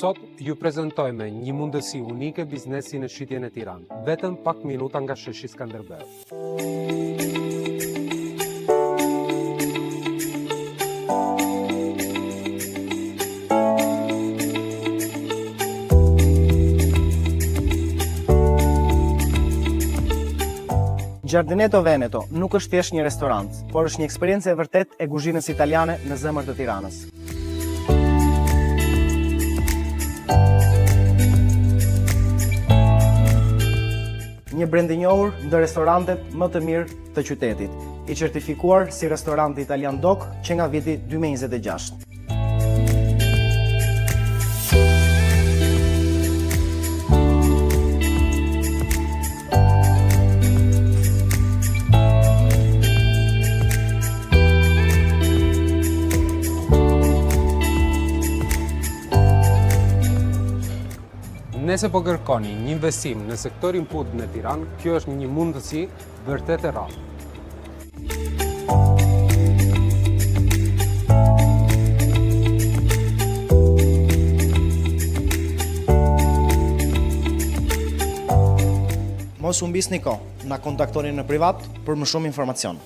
Sot ju prezantojmë një mundësi unike biznesi në shitjen e Tiranë, vetëm pak minuta nga sheshi Skanderbeu. Giardinetto Veneto nuk është thjesht një restorant, por është një eksperiencë e vërtet e kuzhinës italiane në zemër të Tiranës. Një brend i njohur ndër restorantet më të mirë të qytetit, i certifikuar si restorant italian DOC që nga viti 2026. Nëse po kërkoni një investim në sektorin publik në Tiranë, kjo është një mundësi vërtet e rrallë. Mos humbisni kohë, na kontaktoni në privat për më shumë informacion.